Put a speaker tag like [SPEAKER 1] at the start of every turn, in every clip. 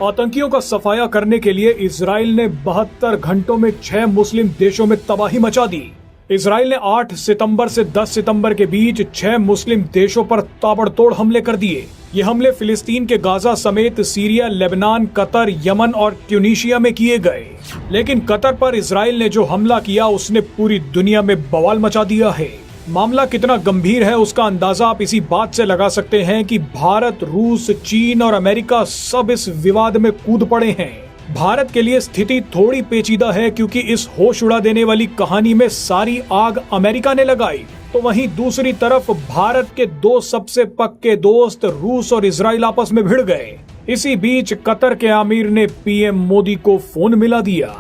[SPEAKER 1] आतंकियों का सफाया करने के लिए इजराइल ने 72 घंटों में 6 मुस्लिम देशों में तबाही मचा दी। इजराइल ने 8 सितंबर से 10 सितंबर के बीच 6 मुस्लिम देशों पर ताबड़तोड़ हमले कर दिए। ये हमले फिलिस्तीन के गाजा समेत सीरिया, लेबनान, कतर, यमन और ट्यूनीशिया में किए गए। लेकिन कतर पर इजराइल ने जो हमला किया उसने पूरी दुनिया में बवाल मचा दिया है। मामला कितना गंभीर है उसका अंदाजा आप इसी बात से लगा सकते हैं कि भारत, रूस, चीन और अमेरिका सब इस विवाद में कूद पड़े हैं। भारत के लिए स्थिति थोड़ी पेचीदा है क्योंकि इस होश उड़ा देने वाली कहानी में सारी आग अमेरिका ने लगाई, तो वहीं दूसरी तरफ भारत के 2 सबसे पक्के दोस्त रूस और इजराइल आपस में भिड़ गए। इसी बीच कतर के आमिर ने पीएम मोदी को फोन मिला दिया।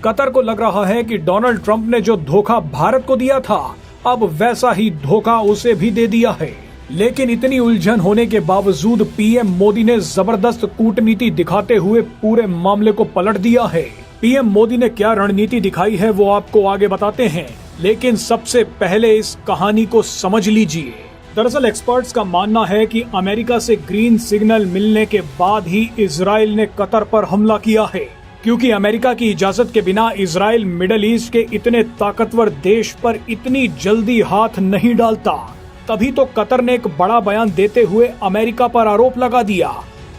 [SPEAKER 1] कतर को लग रहा है कि डोनाल्ड ट्रंप ने जो धोखा भारत को दिया था अब वैसा ही धोखा उसे भी दे दिया है। लेकिन इतनी उलझन होने के बावजूद पीएम मोदी ने जबरदस्त कूटनीति दिखाते हुए पूरे मामले को पलट दिया है। पीएम मोदी ने क्या रणनीति दिखाई है वो आपको आगे बताते हैं, लेकिन सबसे पहले इस कहानी को समझ लीजिए। दरअसल एक्सपर्ट्स का मानना है कि अमेरिका से ग्रीन सिग्नल मिलने के बाद ही इजराइल ने कतर पर हमला किया है, क्योंकि अमेरिका की इजाजत के बिना इजराइल मिडिल ईस्ट के इतने ताकतवर देश पर इतनी जल्दी हाथ नहीं डालता। तभी तो कतर ने एक बड़ा बयान देते हुए अमेरिका पर आरोप लगा दिया।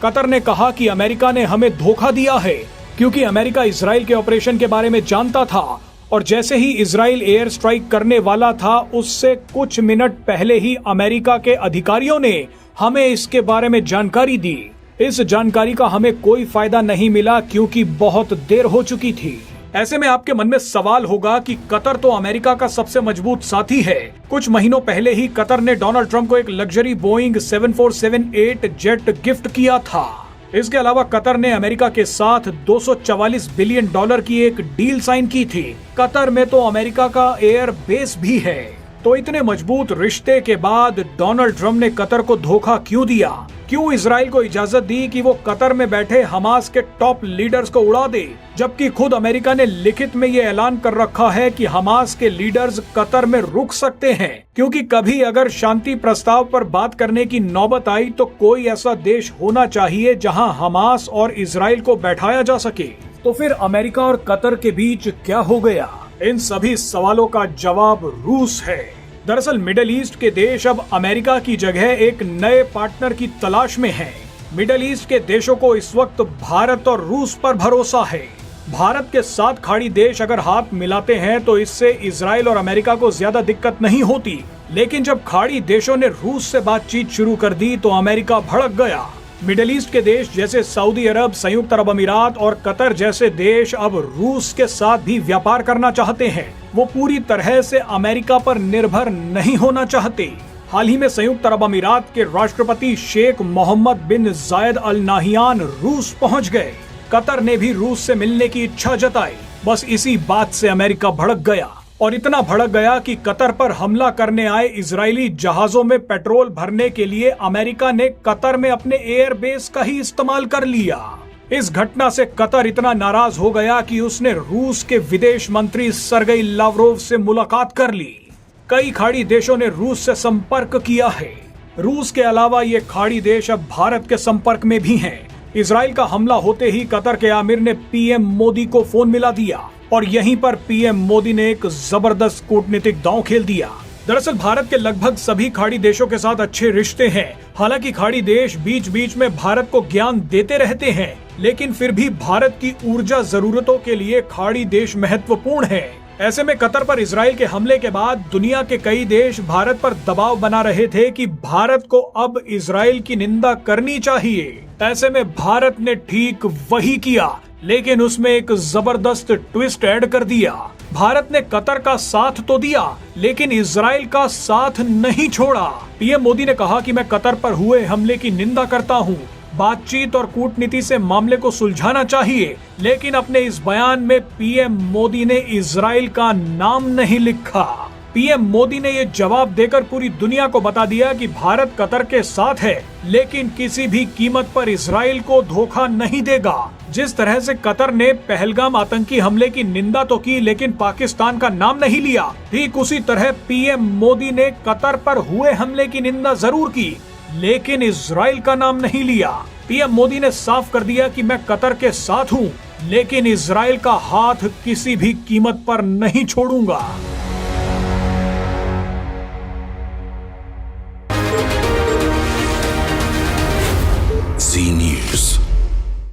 [SPEAKER 1] कतर ने कहा कि अमेरिका ने हमें धोखा दिया है, क्योंकि अमेरिका इजराइल के ऑपरेशन के बारे में जानता था और जैसे ही इजराइल एयर स्ट्राइक करने वाला था उससे कुछ मिनट पहले ही अमेरिका के अधिकारियों ने हमें इसके बारे में जानकारी दी। इस जानकारी का हमें कोई फायदा नहीं मिला क्योंकि बहुत देर हो चुकी थी। ऐसे में आपके मन में सवाल होगा कि कतर तो अमेरिका का सबसे मजबूत साथी है। कुछ महीनों पहले ही कतर ने डोनाल्ड ट्रंप को एक लग्जरी बोइंग 7478 जेट गिफ्ट किया था। इसके अलावा कतर ने अमेरिका के साथ $244 बिलियन की एक डील साइन की थी। कतर में तो अमेरिका का एयर बेस भी है। तो इतने मजबूत रिश्ते के बाद डोनाल्ड ट्रंप ने कतर को धोखा क्यों दिया? क्यों इजराइल को इजाजत दी कि वो कतर में बैठे हमास के टॉप लीडर्स को उड़ा दे, जबकि खुद अमेरिका ने लिखित में ये ऐलान कर रखा है कि हमास के लीडर्स कतर में रुक सकते हैं, क्योंकि कभी अगर शांति प्रस्ताव पर बात करने की नौबत आई तो कोई ऐसा देश होना चाहिए जहां हमास और इजराइल को बैठाया जा सके। तो फिर अमेरिका और कतर के बीच क्या हो गया? इन सभी सवालों का जवाब रूस है। दरअसल मिडिल ईस्ट के देश अब अमेरिका की जगह एक नए पार्टनर की तलाश में हैं। मिडिल ईस्ट के देशों को इस वक्त भारत और रूस पर भरोसा है। भारत के 7 खाड़ी देश अगर हाथ मिलाते हैं तो इससे इजराइल और अमेरिका को ज्यादा दिक्कत नहीं होती, लेकिन जब खाड़ी देशों ने रूस से बातचीत शुरू कर दी तो अमेरिका भड़क गया। मिडिल ईस्ट के देश जैसे सऊदी अरब, संयुक्त अरब अमीरात और कतर जैसे देश अब रूस के साथ भी व्यापार करना चाहते हैं। वो पूरी तरह से अमेरिका पर निर्भर नहीं होना चाहते। हाल ही में संयुक्त अरब अमीरात के राष्ट्रपति शेख मोहम्मद बिन जायद अल नाहियान रूस पहुंच गए। कतर ने भी रूस से मिलने की इच्छा जताई। बस इसी बात से अमेरिका भड़क गया, और इतना भड़क गया कि कतर पर हमला करने आए इजरायली जहाजों में पेट्रोल भरने के लिए अमेरिका ने कतर में अपने एयरबेस का ही इस्तेमाल कर लिया। इस घटना से कतर इतना नाराज हो गया कि उसने रूस के विदेश मंत्री सरगेई लावरोव से मुलाकात कर ली। कई खाड़ी देशों ने रूस से संपर्क किया है। रूस के अलावा ये खाड़ी देश अब भारत के संपर्क में भी हैं। इजराइल का हमला होते ही कतर के आमिर ने पीएम मोदी को फोन मिला दिया और यहीं पर पीएम मोदी ने एक जबरदस्त कूटनीतिक दांव खेल दिया। दरअसल भारत के लगभग सभी खाड़ी देशों के साथ अच्छे रिश्ते हैं। हालांकि खाड़ी देश बीच बीच में भारत को ज्ञान देते रहते हैं, लेकिन फिर भी भारत की ऊर्जा जरूरतों के लिए खाड़ी देश महत्वपूर्ण है। ऐसे में कतर पर इजराइल के हमले के बाद दुनिया के कई देश भारत पर दबाव बना रहे थे कि भारत को अब इजराइल की निंदा करनी चाहिए। ऐसे में भारत ने ठीक वही किया, लेकिन उसमें एक जबरदस्त ट्विस्ट ऐड कर दिया। भारत ने कतर का साथ तो दिया, लेकिन इजराइल का साथ नहीं छोड़ा। पीएम मोदी ने कहा कि मैं कतर पर हुए हमले की निंदा करता हूँ, बातचीत और कूटनीति से मामले को सुलझाना चाहिए, लेकिन अपने इस बयान में पीएम मोदी ने इजराइल का नाम नहीं लिखा। पीएम मोदी ने ये जवाब देकर पूरी दुनिया को बता दिया कि भारत कतर के साथ है, लेकिन किसी भी कीमत पर इजराइल को धोखा नहीं देगा। जिस तरह से कतर ने पहलगाम आतंकी हमले की निंदा तो की, लेकिन पाकिस्तान का नाम नहीं लिया, ठीक उसी तरह पीएम मोदी ने कतर पर हुए हमले की निंदा जरूर की, लेकिन इजराइल का नाम नहीं लिया। पीएम मोदी ने साफ कर दिया कि मैं कतर के साथ हूं, लेकिन इजराइल का हाथ किसी भी कीमत पर नहीं छोड़ूंगा।
[SPEAKER 2] Zee News.